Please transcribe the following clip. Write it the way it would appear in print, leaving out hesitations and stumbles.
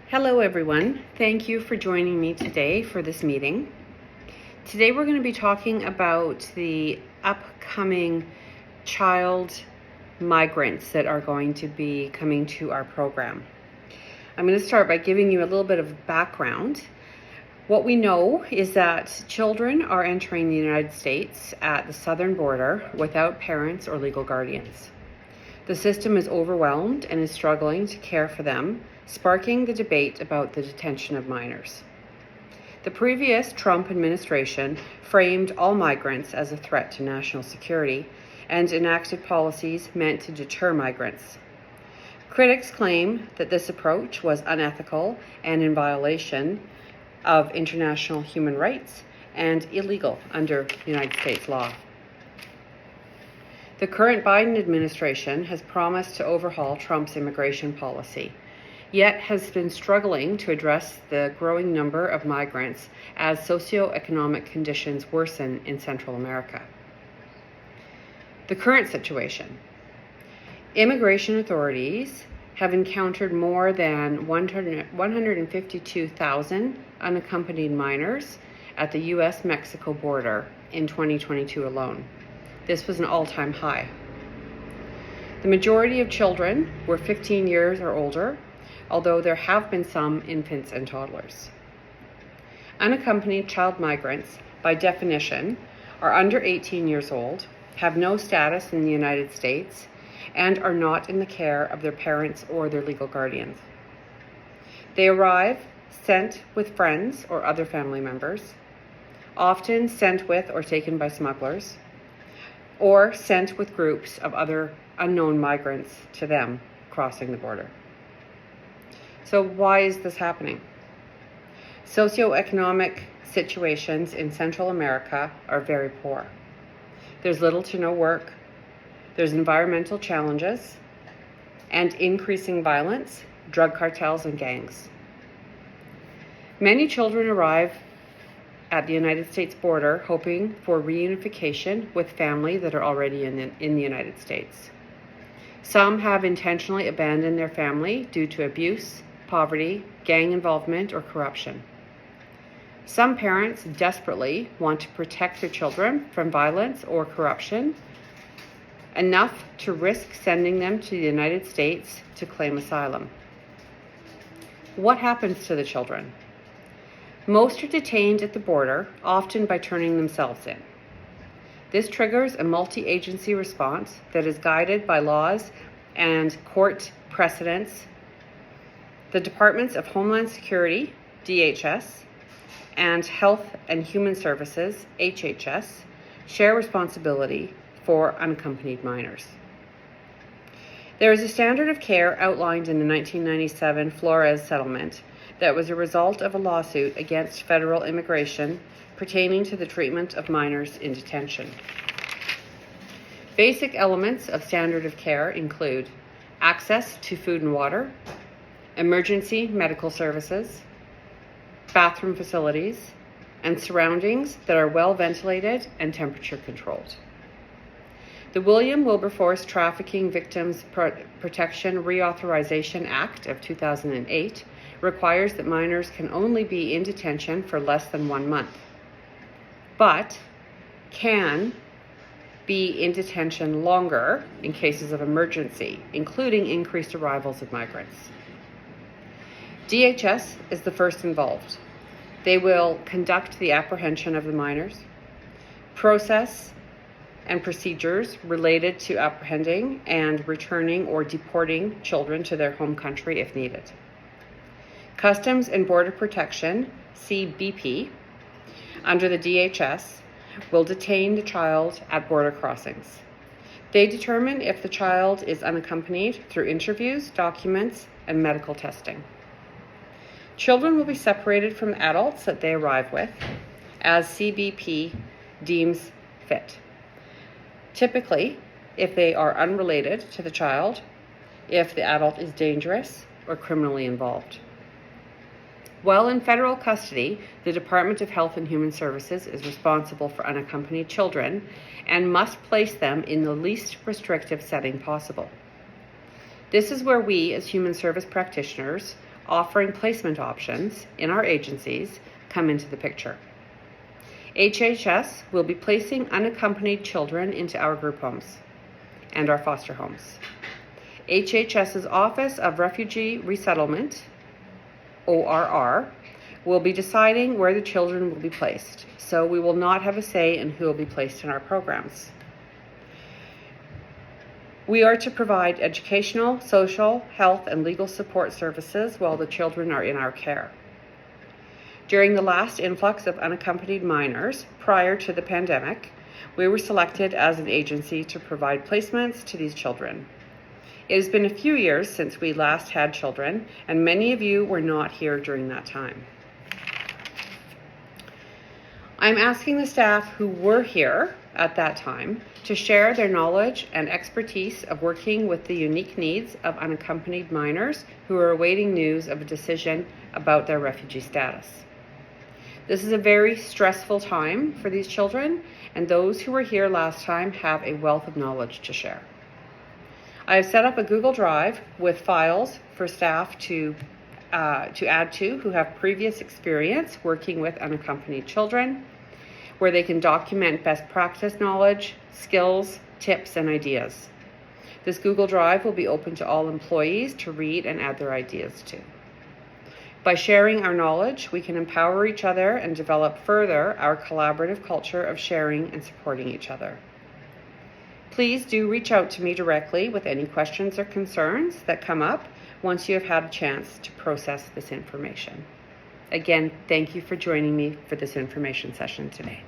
Hello everyone, thank you for joining me today for this meeting. Today we're going to be talking about the upcoming child migrants that are going to be coming to our program. I'm going to start by giving you a little bit of background. What we know is that children are entering the United States at the southern border without parents or legal guardians. The system is overwhelmed and is struggling to care for them, sparking the debate about the detention of minors. The previous Trump administration framed all migrants as a threat to national security and enacted policies meant to deter migrants. Critics claim that this approach was unethical and in violation of international human rights and illegal under United States law. The current Biden administration has promised to overhaul Trump's immigration policy, yet has been struggling to address the growing number of migrants as socioeconomic conditions worsen in Central America. The current situation. Immigration authorities have encountered more than 152,000 unaccompanied minors at the U.S.-Mexico border in 2022 alone. This was an all-time high. The majority of children were 15 years or older, although there have been some infants and toddlers. Unaccompanied child migrants, by definition, are under 18 years old, have no status in the United States, and are not in the care of their parents or their legal guardians. They arrive sent with friends or other family members, often sent with or taken by smugglers, or sent with groups of other unknown migrants to them crossing the border. So why is this happening? Socioeconomic situations in Central America are very poor. There's little to no work, there's environmental challenges, and increasing violence, drug cartels, and gangs. Many children arrive at the United States border hoping for reunification with family that are already in the United States. Some have intentionally abandoned their family due to abuse, poverty, gang involvement, or corruption. Some parents desperately want to protect their children from violence or corruption, enough to risk sending them to the United States to claim asylum. What happens to the children? Most are detained at the border, often by turning themselves in. This triggers a multi-agency response that is guided by laws and court precedents. The Departments of Homeland Security, DHS, and Health and Human Services, HHS, share responsibility for unaccompanied minors. There is a standard of care outlined in the 1997 Flores settlement that was a result of a lawsuit against federal immigration pertaining to the treatment of minors in detention. Basic elements of standard of care include access to food and water, emergency medical services, bathroom facilities, and surroundings that are well ventilated and temperature controlled. The William Wilberforce Trafficking Victims Protection Reauthorization Act of 2008 requires that minors can only be in detention for less than 1 month, but can be in detention longer in cases of emergency, including increased arrivals of migrants. DHS is the first involved. They will conduct the apprehension of the minors, process and procedures related to apprehending and returning or deporting children to their home country if needed. Customs and Border Protection, CBP, under the DHS, will detain the child at border crossings. They determine if the child is unaccompanied through interviews, documents, and medical testing. Children will be separated from adults that they arrive with, as CBP deems fit. Typically, if they are unrelated to the child, if the adult is dangerous or criminally involved. While in federal custody, the Department of Health and Human Services is responsible for unaccompanied children and must place them in the least restrictive setting possible. This is where we, as human service practitioners, offering placement options in our agencies come into the picture. HHS will be placing unaccompanied children into our group homes and our foster homes. HHS's Office of Refugee Resettlement, ORR, will be deciding where the children will be placed, so we will not have a say in who will be placed in our programs. We are to provide educational, social, health, and legal support services while the children are in our care. During the last influx of unaccompanied minors prior to the pandemic, we were selected as an agency to provide placements to these children. It has been a few years since we last had children, and many of you were not here during that time. I'm asking the staff who were here at that time to share their knowledge and expertise of working with the unique needs of unaccompanied minors who are awaiting news of a decision about their refugee status. This is a very stressful time for these children, and those who were here last time have a wealth of knowledge to share. I have set up a Google Drive with files for staff to add to who have previous experience working with unaccompanied children, where they can document best practice knowledge, skills, tips, and ideas. This Google Drive will be open to all employees to read and add their ideas to. By sharing our knowledge, we can empower each other and develop further our collaborative culture of sharing and supporting each other. Please do reach out to me directly with any questions or concerns that come up once you have had a chance to process this information. Again, thank you for joining me for this information session today.